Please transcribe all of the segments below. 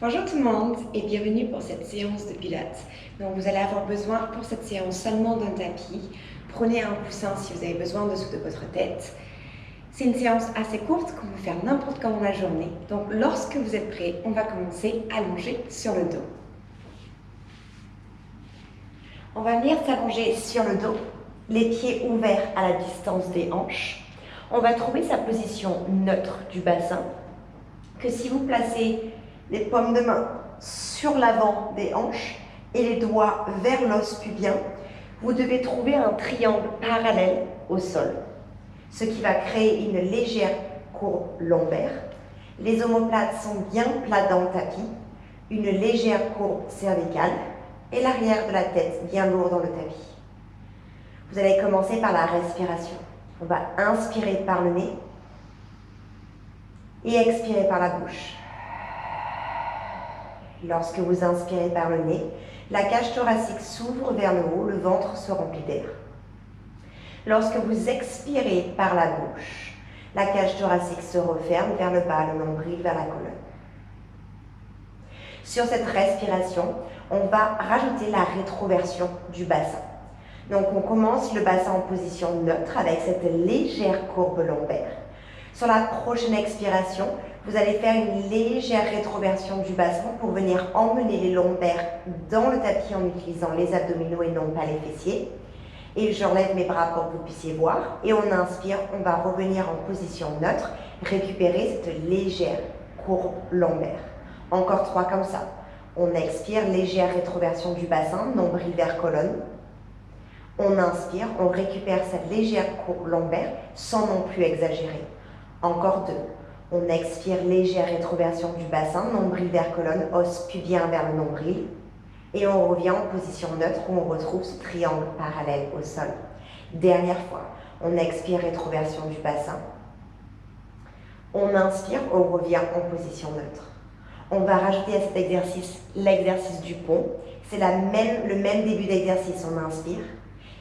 Bonjour tout le monde et bienvenue pour cette séance de pilates. Donc vous allez avoir besoin pour cette séance seulement d'un tapis. Prenez un coussin si vous avez besoin en dessous de votre tête. C'est une séance assez courte qu'on peut faire n'importe quand dans la journée. Donc lorsque vous êtes prêts, on va commencer allongé sur le dos. On va venir s'allonger sur le dos, les pieds ouverts à la distance des hanches. On va trouver sa position neutre du bassin, que si vous placez les paumes de main sur l'avant des hanches et les doigts vers l'os pubien, vous devez trouver un triangle parallèle au sol, ce qui va créer une légère courbe lombaire. Les omoplates sont bien plats dans le tapis, une légère courbe cervicale et l'arrière de la tête bien lourd dans le tapis. Vous allez commencer par la respiration. On va inspirer par le nez et expirer par la bouche. Lorsque vous inspirez par le nez, la cage thoracique s'ouvre vers le haut, le ventre se remplit d'air. Lorsque vous expirez par la bouche, la cage thoracique se referme vers le bas, le nombril vers la colonne. Sur cette respiration, on va rajouter la rétroversion du bassin. Donc on commence le bassin en position neutre avec cette légère courbe lombaire. Sur la prochaine expiration, vous allez faire une légère rétroversion du bassin pour venir emmener les lombaires dans le tapis en utilisant les abdominaux et non pas les fessiers. Et j'enlève mes bras pour que vous puissiez voir. Et on inspire, on va revenir en position neutre, récupérer cette légère courbe lombaire. Encore 3 comme ça. On expire, légère rétroversion du bassin, nombril vers colonne. On inspire, on récupère cette légère courbe lombaire sans non plus exagérer. Encore 2. On expire, légère rétroversion du bassin, nombril vers colonne, os pubien vers le nombril. Et on revient en position neutre où on retrouve ce triangle parallèle au sol. Dernière fois, on expire, rétroversion du bassin. On inspire, on revient en position neutre. On va rajouter à cet exercice l'exercice du pont. C'est le même début d'exercice, on inspire.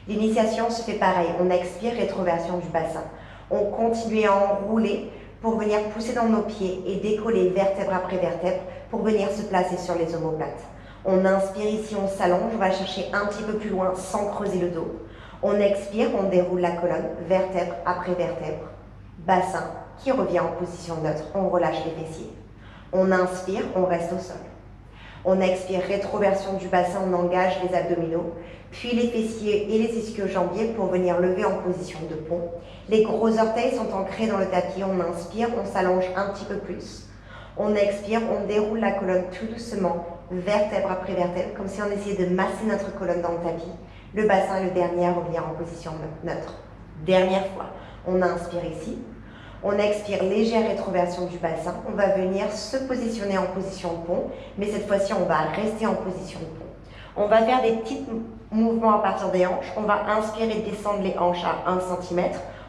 L'initiation se fait pareil, on expire, rétroversion du bassin. On continue à enrouler pour venir pousser dans nos pieds et décoller vertèbre après vertèbre pour venir se placer sur les omoplates. On inspire ici, on s'allonge, on va chercher un petit peu plus loin sans creuser le dos. On expire, on déroule la colonne, vertèbre après vertèbre. Bassin qui revient en position neutre, on relâche les fessiers. On inspire, on reste au sol. On expire, rétroversion du bassin, on engage les abdominaux, puis les fessiers et les ischio-jambiers pour venir lever en position de pont. Les gros orteils sont ancrés dans le tapis, on inspire, on s'allonge un petit peu plus. On expire, on déroule la colonne tout doucement, vertèbre après vertèbre, comme si on essayait de masser notre colonne dans le tapis. Le bassin et le dernier revient en position neutre. Dernière fois, on inspire ici. On expire, légère rétroversion du bassin. On va venir se positionner en position de pont, mais cette fois-ci, on va rester en position de pont. On va faire des petits mouvements à partir des hanches. On va inspirer, descendre les hanches à 1 cm.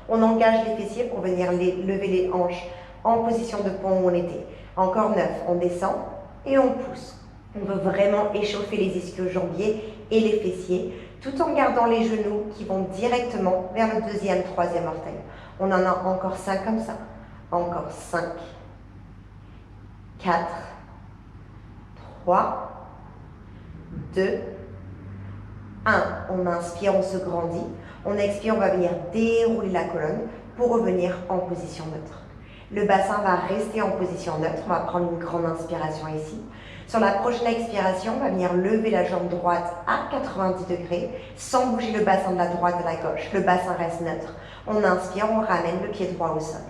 On engage les fessiers pour venir lever les hanches en position de pont où on était. Encore 9, on descend et on pousse. On veut vraiment échauffer les ischio-jambiers et les fessiers, tout en gardant les genoux qui vont directement vers le 2e, 3e orteil. On en a encore 5 comme ça. Encore 5, 4, 3, 2, 1. On inspire, on se grandit. On expire, on va venir dérouler la colonne pour revenir en position neutre. Le bassin va rester en position neutre. On va prendre une grande inspiration ici. Sur la prochaine expiration, on va venir lever la jambe droite à 90 degrés sans bouger le bassin de la droite à la gauche. Le bassin reste neutre. On inspire, on ramène le pied droit au sol.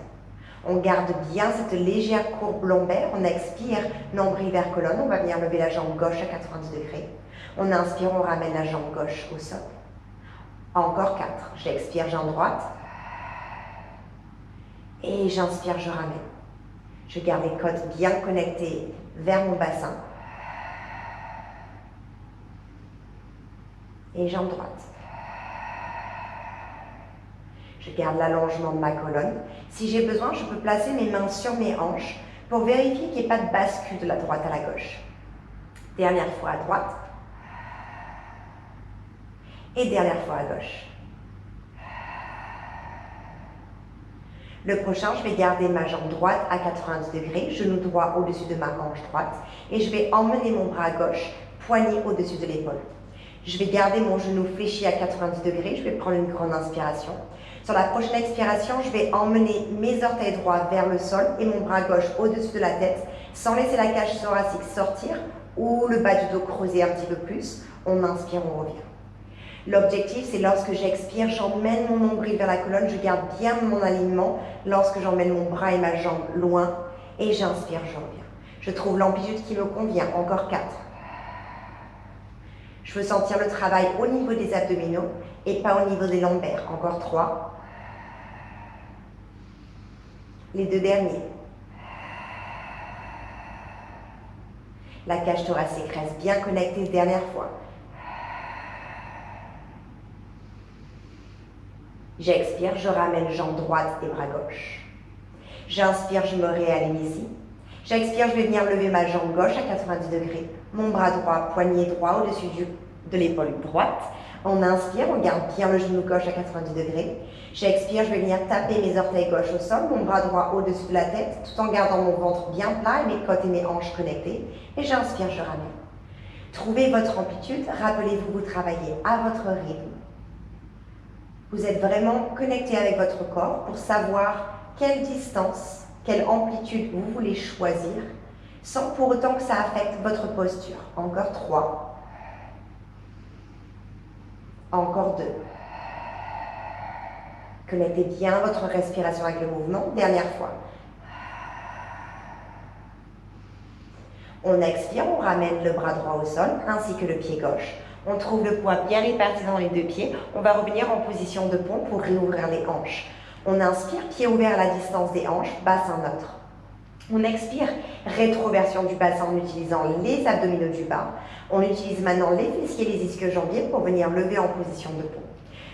On garde bien cette légère courbe lombaire. On expire, nombril vers colonne. On va venir lever la jambe gauche à 90 degrés. On inspire, on ramène la jambe gauche au sol. Encore 4. J'expire, jambe droite. Et j'inspire, je ramène. Je garde les côtes bien connectées vers mon bassin. Et jambe droite. Je garde l'allongement de ma colonne. Si j'ai besoin, je peux placer mes mains sur mes hanches pour vérifier qu'il n'y ait pas de bascule de la droite à la gauche. Dernière fois à droite. Et dernière fois à gauche. Le prochain, je vais garder ma jambe droite à 90 degrés, genou droit au-dessus de ma hanche droite et je vais emmener mon bras gauche, poignet au-dessus de l'épaule. Je vais garder mon genou fléchi à 90 degrés, je vais prendre une grande inspiration. Sur la prochaine expiration, je vais emmener mes orteils droits vers le sol et mon bras gauche au-dessus de la tête sans laisser la cage thoracique sortir ou le bas du dos creuser un petit peu plus. On inspire, on revient. L'objectif, c'est lorsque j'expire, j'emmène mon nombril vers la colonne, je garde bien mon alignement lorsque j'emmène mon bras et ma jambe loin et j'inspire, je reviens. Je trouve l'amplitude qui me convient, encore 4. Je veux sentir le travail au niveau des abdominaux et pas au niveau des lombaires, encore 3. Les 2 derniers. La cage thoracique reste bien connectée, dernière fois. J'expire, je ramène jambe droite et bras gauche. J'inspire, je me réaligne ici. J'expire, je vais venir lever ma jambe gauche à 90 degrés. Mon bras droit, poignet droit au-dessus de l'épaule droite. On inspire, on garde bien le genou gauche à 90 degrés. J'expire, je vais venir taper mes orteils gauche au sol, mon bras droit au-dessus de la tête, tout en gardant mon ventre bien plat et mes côtes et mes hanches connectées. Et j'inspire, je ramène. Trouvez votre amplitude, rappelez-vous, vous travaillez à votre rythme. Vous êtes vraiment connecté avec votre corps pour savoir quelle distance, quelle amplitude vous voulez choisir, sans pour autant que ça affecte votre posture. Encore 3. Encore 2. Connectez bien votre respiration avec le mouvement. Dernière fois. On expire, on ramène le bras droit au sol ainsi que le pied gauche. On trouve le poids bien réparti dans les 2 pieds. On va revenir en position de pont pour réouvrir les hanches. On inspire, pied ouvert à la distance des hanches, bassin neutre. On expire, rétroversion du bassin en utilisant les abdominaux du bas. On utilise maintenant les fessiers et les ischio-jambiers pour venir lever en position de pont.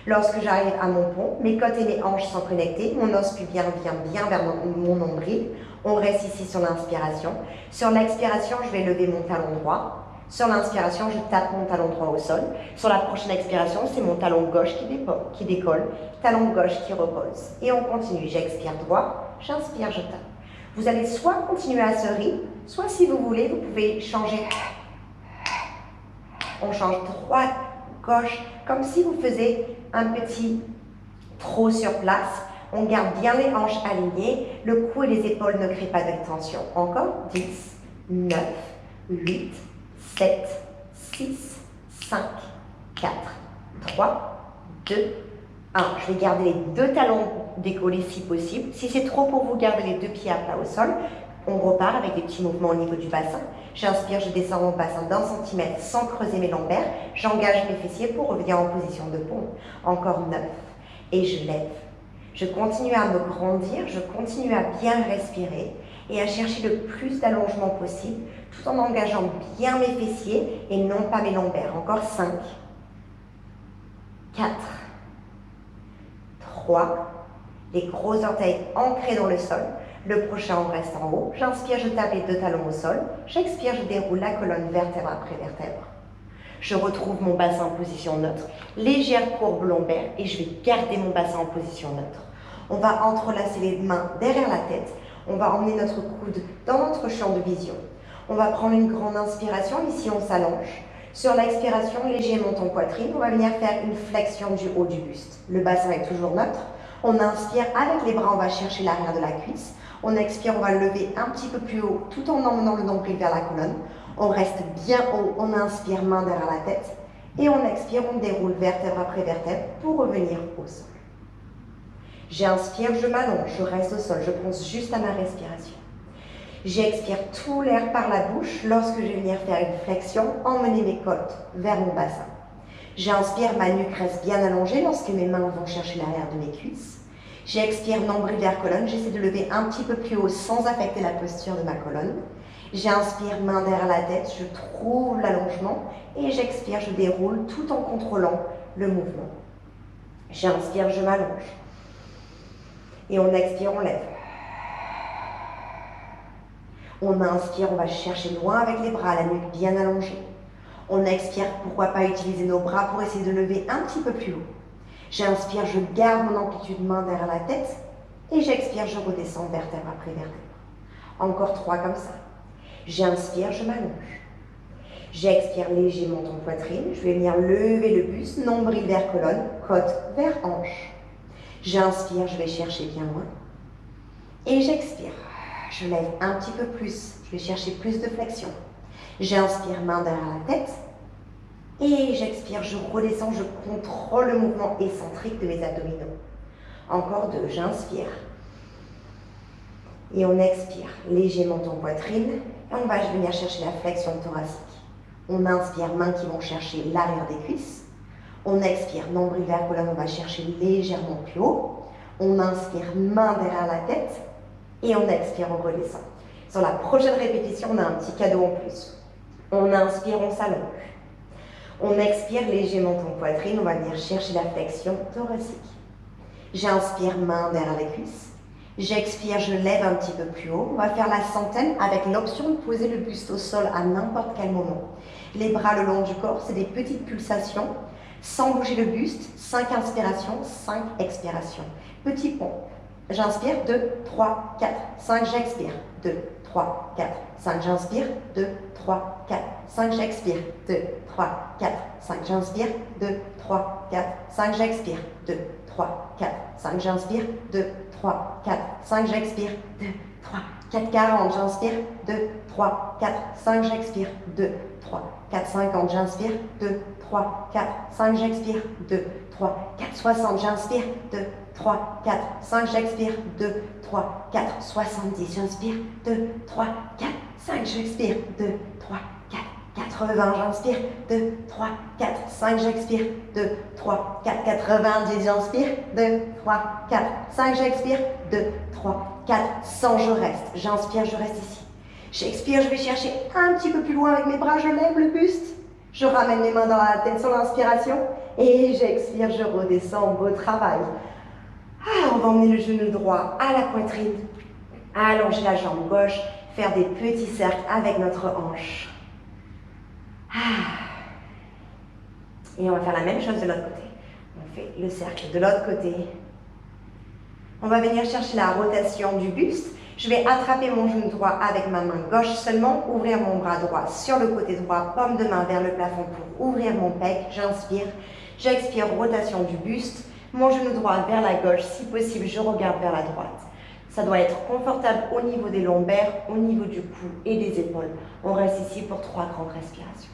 Lorsque j'arrive à mon pont, mes côtes et mes hanches sont connectées, mon os pubien vient bien vers mon nombril. On reste ici sur l'inspiration. Sur l'expiration, je vais lever mon talon droit. Sur l'inspiration, je tape mon talon droit au sol. Sur la prochaine expiration, c'est mon talon gauche qui décolle, talon gauche qui repose. Et on continue. J'expire droit, j'inspire, je tape. Vous allez soit continuer à ce rythme, soit si vous voulez, vous pouvez changer. On change droite, gauche, comme si vous faisiez un petit trot sur place. On garde bien les hanches alignées, le cou et les épaules ne créent pas de tension. Encore 10, 9, 8, 7, 6, 5, 4, 3, 2, 1. Je vais garder les 2 talons décollés si possible. Si c'est trop pour vous, gardez les 2 pieds à plat au sol. On repart avec des petits mouvements au niveau du bassin. J'inspire, je descends mon bassin d'1 centimètre sans creuser mes lombaires. J'engage mes fessiers pour revenir en position de pont. Encore 9. Et je lève. Je continue à me grandir, je continue à bien respirer et à chercher le plus d'allongement possible tout en engageant bien mes fessiers et non pas mes lombaires. Encore 5, 4, 3, les gros orteils ancrés dans le sol. Le prochain, on reste en haut. J'inspire, je tape les 2 talons au sol. J'expire, je déroule la colonne vertèbre après vertèbre. Je retrouve mon bassin en position neutre, légère courbe lombaire et je vais garder mon bassin en position neutre. On va entrelacer les mains derrière la tête. On va emmener notre coude dans notre champ de vision. On va prendre une grande inspiration. Ici, on s'allonge. Sur l'expiration, léger menton poitrine. On va venir faire une flexion du haut du buste. Le bassin est toujours neutre. On inspire avec les bras, on va chercher l'arrière de la cuisse. On expire, on va lever un petit peu plus haut tout en emmenant le nombril vers la colonne. On reste bien haut, on inspire, main derrière la tête. Et on expire, on déroule vertèbre après vertèbre pour revenir au sol. J'inspire, je m'allonge, je reste au sol, je pense juste à ma respiration. J'expire tout l'air par la bouche lorsque je vais venir faire une flexion, emmener mes côtes vers mon bassin. J'inspire, ma nuque reste bien allongée lorsque mes mains vont chercher l'arrière de mes cuisses. J'expire, nombril vers colonne, j'essaie de lever un petit peu plus haut sans affecter la posture de ma colonne. J'inspire, main derrière la tête, je trouve l'allongement et j'expire, je déroule tout en contrôlant le mouvement. J'inspire, je m'allonge. Et on expire, on lève. On inspire, on va chercher loin avec les bras, la nuque bien allongée. On expire, pourquoi pas utiliser nos bras pour essayer de lever un petit peu plus haut. J'inspire, je garde mon amplitude main derrière la tête Et j'expire, je redescends vertèbre après vertèbre. Encore 3 comme ça. J'inspire, je m'allonge. J'expire légèrement en poitrine. Je vais venir lever le buste, nombril vers colonne, côte vers hanche. J'inspire, je vais chercher bien loin. Et j'expire. Je lève un petit peu plus. Je vais chercher plus de flexion. J'inspire, main derrière la tête. Et j'expire, je redescends, je contrôle le mouvement excentrique de mes abdominaux. Encore 2, j'inspire. Et on expire légèrement en poitrine. Et on va venir chercher la flexion thoracique. On inspire, mains qui vont chercher l'arrière des cuisses. On expire, nombril vers colonne, on va chercher légèrement plus haut. On inspire, main derrière la tête. Et on expire, on redescend. Sur la prochaine répétition, on a un petit cadeau en plus. On inspire, on s'allonge. On expire légèrement en poitrine, on va venir chercher la flexion thoracique. J'inspire, main derrière les cuisses. J'expire, je lève un petit peu plus haut. On va faire la centaine avec l'option de poser le buste au sol à n'importe quel moment. Les bras le long du corps, c'est des petites pulsations. Sans bouger le buste, 5 inspirations, 5 expirations. Petit pont. J'inspire, 2, 3, 4, 5, j'expire. 2, 3, 4, 5, j'inspire. 2, 3, 4, 5, j'expire. 2, 3, 4, 5, j'inspire. 2, 3, 4, 5, j'expire. 2, 3, 4, 5, j'inspire. 2, 3, 4, 5, j'expire. 2, 3, 4, 40, j'inspire. 2, 3, 4, 5, j'expire. 2, 3, 4, 50, j'inspire. 2, 3, 4, 5, j'expire. 2, 3, 4, 60, j'inspire. 2, 3, 4, 5, j'expire. 2, 3, 4, 70, j'inspire. 2, 3, 4, 5, j'expire. 2, 3, 4, 80, j'inspire. 2, 3, 4, 5, j'expire. 2, 3, 4, 90, j'inspire. 2, 3, 4, 5, j'expire. 2, 3, 4, 100, je reste. J'inspire, je reste ici. J'expire, je vais chercher un petit peu plus loin avec mes bras, je lève le buste. Je ramène les mains dans la tête sur l'inspiration. Et j'expire, je redescends, beau travail. On va emmener le genou droit à la poitrine. Allonger la jambe gauche, faire des petits cercles avec notre hanche. Et on va faire la même chose de l'autre côté. On fait le cercle de l'autre côté. On va venir chercher la rotation du buste. Je vais attraper mon genou droit avec ma main gauche seulement, ouvrir mon bras droit sur le côté droit, paume de main vers le plafond pour ouvrir mon pec. J'inspire, j'expire, rotation du buste. Mon genou droit vers la gauche, si possible, je regarde vers la droite. Ça doit être confortable au niveau des lombaires, au niveau du cou et des épaules. On reste ici pour 3 grandes respirations.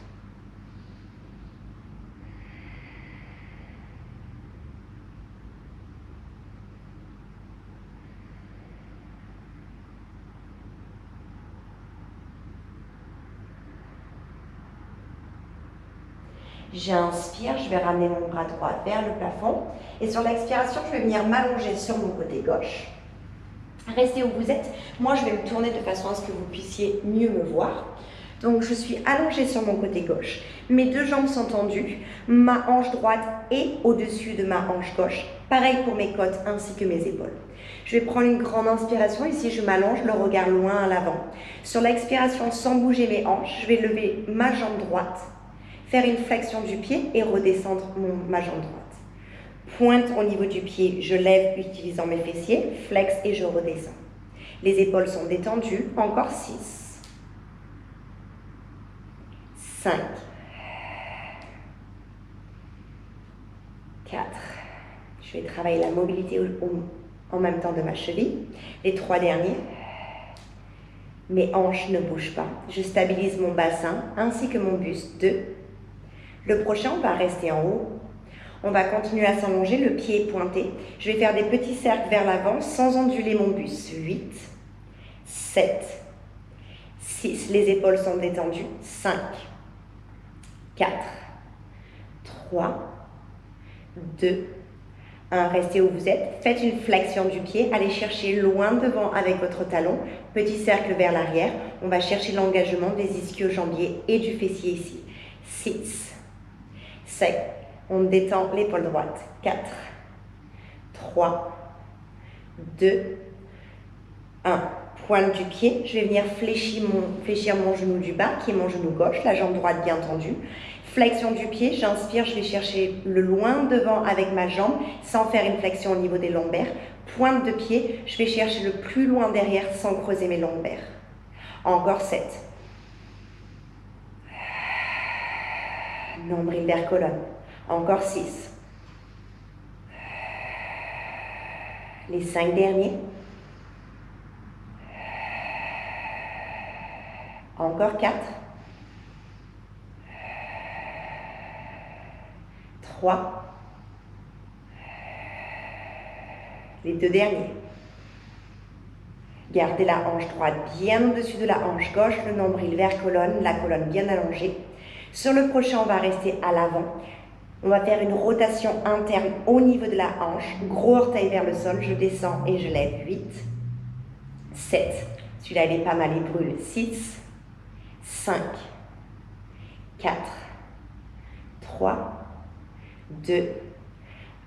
J'inspire, je vais ramener mon bras droit vers le plafond. Et sur l'expiration, je vais venir m'allonger sur mon côté gauche. Restez où vous êtes. Moi, je vais me tourner de façon à ce que vous puissiez mieux me voir. Donc, je suis allongée sur mon côté gauche. Mes 2 jambes sont tendues. Ma hanche droite est au-dessus de ma hanche gauche. Pareil pour mes côtes ainsi que mes épaules. Je vais prendre une grande inspiration. Ici, je m'allonge, le regard loin à l'avant. Sur l'expiration, sans bouger mes hanches, je vais lever ma jambe droite, faire une flexion du pied et redescendre ma jambe droite. Pointe au niveau du pied, je lève utilisant mes fessiers, flex et je redescends. Les épaules sont détendues, encore 6, 5, 4. Je vais travailler la mobilité en même temps de ma cheville. Les 3 derniers. Mes hanches ne bougent pas. Je stabilise mon bassin ainsi que mon buste. 2. Le prochain, on va rester en haut. On va continuer à s'allonger, le pied est pointé. Je vais faire des petits cercles vers l'avant sans onduler mon buste. 8, 7, 6. Les épaules sont détendues. 5, 4, 3, 2, 1. Restez où vous êtes. Faites une flexion du pied. Allez chercher loin devant avec votre talon. Petit cercle vers l'arrière. On va chercher l'engagement des ischio-jambiers et du fessier ici. 6, 7. On détend l'épaule droite. 4, 3, 2, 1. Pointe du pied. Je vais venir fléchir mon genou du bas, qui est mon genou gauche, la jambe droite bien tendue. Flexion du pied. J'inspire, je vais chercher le loin devant avec ma jambe, sans faire une flexion au niveau des lombaires. Pointe de pied, je vais chercher le plus loin derrière sans creuser mes lombaires. Encore 7. Nombril vers colonne. Encore 6. Les 5 derniers. Encore 4. 3. Les 2 derniers. Gardez la hanche droite bien au-dessus de la hanche gauche, le nombril vers colonne, la colonne bien allongée. Sur le prochain, on va rester à l'avant. On va faire une rotation interne au niveau de la hanche. Gros orteil vers le sol, je descends et je lève. 8, 7. Celui-là, il est pas mal, il brûle. 6, 5, 4, 3, 2,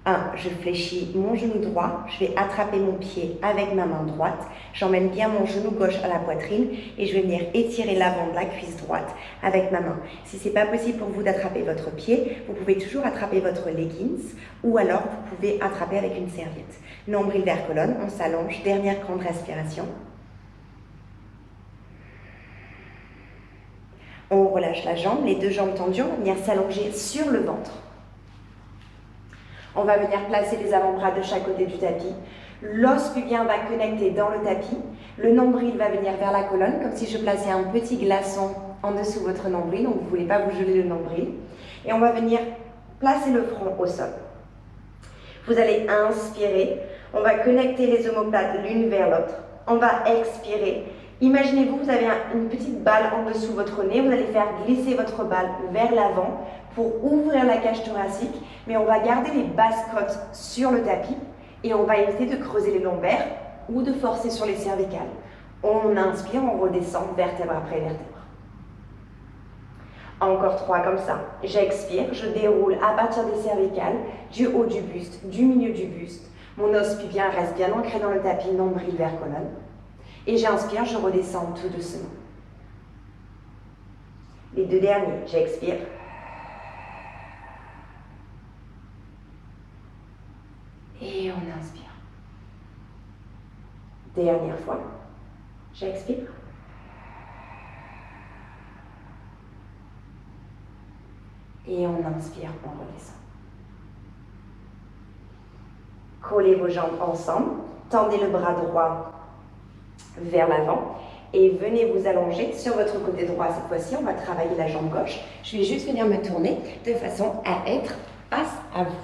1. Je fléchis mon genou droit, je vais attraper mon pied avec ma main droite, j'emmène bien mon genou gauche à la poitrine et je vais venir étirer l'avant de la cuisse droite avec ma main. Si ce n'est pas possible pour vous d'attraper votre pied, vous pouvez toujours attraper votre leggings ou alors vous pouvez attraper avec une serviette. Nombril vers colonne, on s'allonge, dernière grande respiration. On relâche la jambe, les 2 jambes tendues, on va venir s'allonger sur le ventre. On va venir placer les avant-bras de chaque côté du tapis. L'os pubien va connecter dans le tapis. Le nombril va venir vers la colonne, comme si je plaçais un petit glaçon en dessous de votre nombril. Donc, vous ne voulez pas vous geler le nombril. Et on va venir placer le front au sol. Vous allez inspirer. On va connecter les omoplates l'une vers l'autre. On va expirer. Imaginez-vous, vous avez une petite balle en dessous de votre nez. Vous allez faire glisser votre balle vers l'avant pour ouvrir la cage thoracique. Mais on va garder les basses côtes sur le tapis et on va éviter de creuser les lombaires ou de forcer sur les cervicales. On inspire, on redescend vertèbre après vertèbre. Encore 3 comme ça. J'expire, je déroule à partir des cervicales, du haut du buste, du milieu du buste. Mon os pubien reste bien ancré dans le tapis, nombril vers colonne. Et j'inspire, je redescends tout doucement. Les 2 derniers, j'expire. Et on inspire. Dernière fois, j'expire. Et on inspire, on redescend. Collez vos jambes ensemble, tendez le bras droit vers l'avant et venez vous allonger sur votre côté droit. Cette fois-ci, on va travailler la jambe gauche. Je vais juste venir me tourner de façon à être face à vous.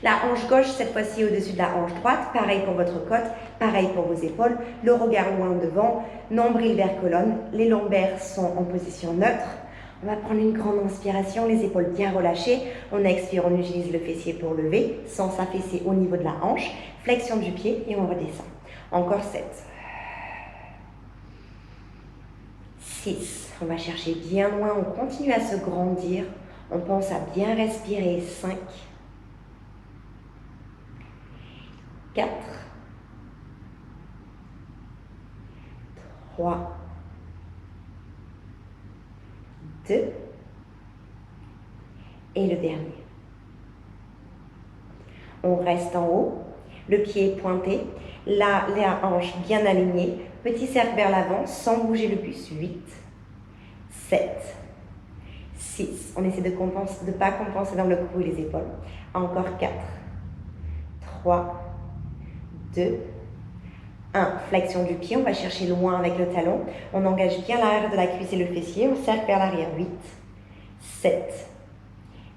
La hanche gauche, cette fois-ci au-dessus de la hanche droite. Pareil pour votre côte, pareil pour vos épaules. Le regard loin devant, nombril vers colonne. Les lombaires sont en position neutre. On va prendre une grande inspiration, les épaules bien relâchées. On expire, on utilise le fessier pour lever, sans s'affaisser au niveau de la hanche. Flexion du pied et on redescend. Encore 7. 6. On va chercher bien loin, on continue à se grandir. On pense à bien respirer. 5. 4. 3. 2. Et le dernier. On reste en haut, le pied est pointé, la hanche bien alignée, petit cercle vers l'avant sans bouger le buste. 8, 7, 6. On essaie de ne pas compenser dans le cou et les épaules. Encore 4, 3, 2, 1. Flexion du pied, on va chercher loin avec le talon. On engage bien l'arrière de la cuisse et le fessier. On cercle vers l'arrière. 8, 7,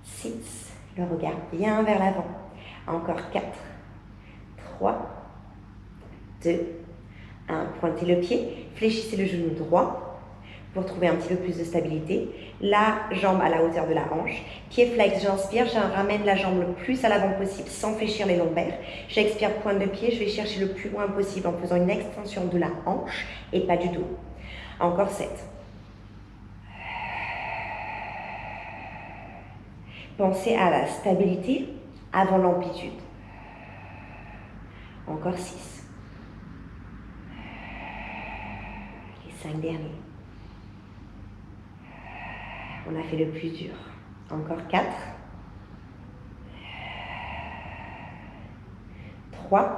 6. Le regard bien vers l'avant. Encore 4, 3, 2, 1. Pointez le pied. Fléchissez le genou droit pour trouver un petit peu plus de stabilité. La jambe à la hauteur de la hanche. Pied flex, j'inspire, je ramène la jambe le plus à l'avant possible sans fléchir les lombaires. J'expire, pointe de pied, je vais chercher le plus loin possible en faisant une extension de la hanche et pas du dos. Encore 7. Pensez à la stabilité avant l'amplitude. Encore 6. Les 5 derniers. On a fait le plus dur. Encore 4. poids.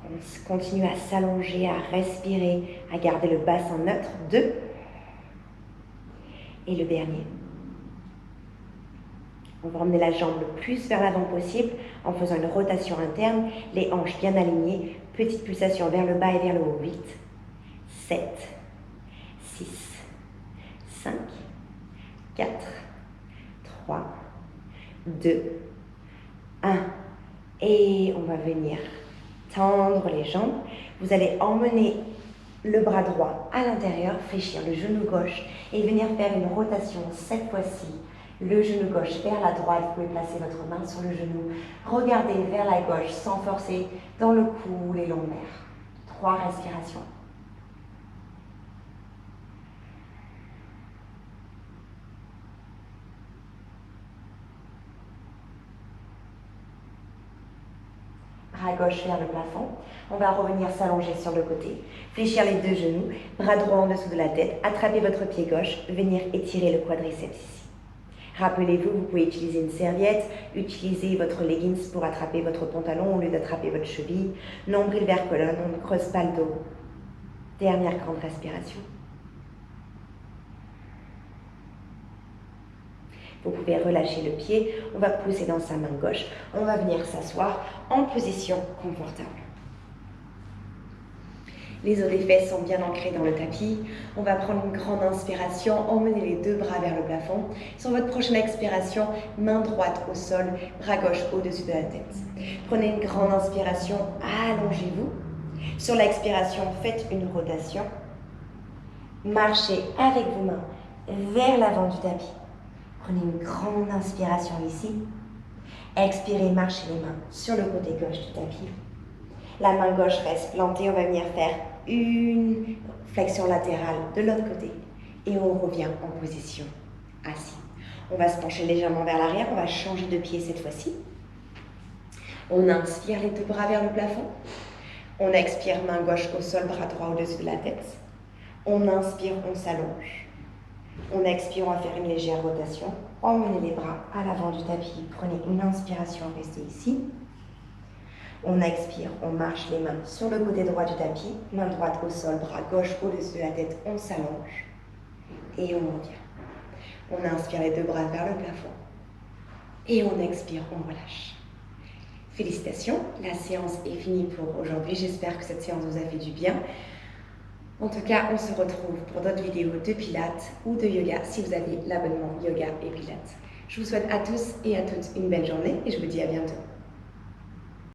On continue à s'allonger, à respirer, à garder le bassin neutre. 2. Et le dernier. On va emmener la jambe le plus vers l'avant possible en faisant une rotation interne, les hanches bien alignées, petite pulsation vers le bas et vers le haut. 8, 7, 6, 5, 4, 3, 2, 1. Et on va venir tendre les jambes. Vous allez emmener le bras droit à l'intérieur, fléchir le genou gauche et venir faire une rotation cette fois-ci. Le genou gauche vers la droite, vous pouvez placer votre main sur le genou. Regardez vers la gauche sans forcer dans le cou, les lombaires. 3 respirations. Bras gauche vers le plafond. On va revenir s'allonger sur le côté. Fléchir les 2 genoux, bras droit en dessous de la tête. Attrapez votre pied gauche, venir étirer le quadriceps ici. Rappelez-vous, vous pouvez utiliser une serviette, utiliser votre leggings pour attraper votre pantalon au lieu d'attraper votre cheville. Nombril vers colonne, on ne creuse pas le dos. Dernière grande respiration. Vous pouvez relâcher le pied, on va pousser dans sa main gauche. On va venir s'asseoir en position confortable. Les os des fesses sont bien ancrés dans le tapis. On va prendre une grande inspiration, emmener les 2 bras vers le plafond. Sur votre prochaine expiration, main droite au sol, bras gauche au-dessus de la tête. Prenez une grande inspiration, allongez-vous. Sur l'expiration, faites une rotation. Marchez avec vos mains vers l'avant du tapis. Prenez une grande inspiration ici. Expirez, marchez les mains sur le côté gauche du tapis. La main gauche reste plantée, on va venir faire une flexion latérale de l'autre côté. Et on revient en position assis. On va se pencher légèrement vers l'arrière, on va changer de pied cette fois-ci. On inspire les 2 bras vers le plafond. On expire, main gauche au sol, bras droit au-dessus de la tête. On inspire, on s'allonge. On expire, on va faire une légère rotation. Emmenez les bras à l'avant du tapis. Prenez une inspiration, restez ici. On expire, on marche les mains sur le côté droit du tapis, main droite au sol, bras gauche au-dessus de la tête, on s'allonge et on revient. On inspire les 2 bras vers le plafond et on expire, on relâche. Félicitations, la séance est finie pour aujourd'hui. J'espère que cette séance vous a fait du bien. En tout cas, on se retrouve pour d'autres vidéos de pilates ou de yoga si vous avez l'abonnement yoga et pilates. Je vous souhaite à tous et à toutes une belle journée et je vous dis à bientôt.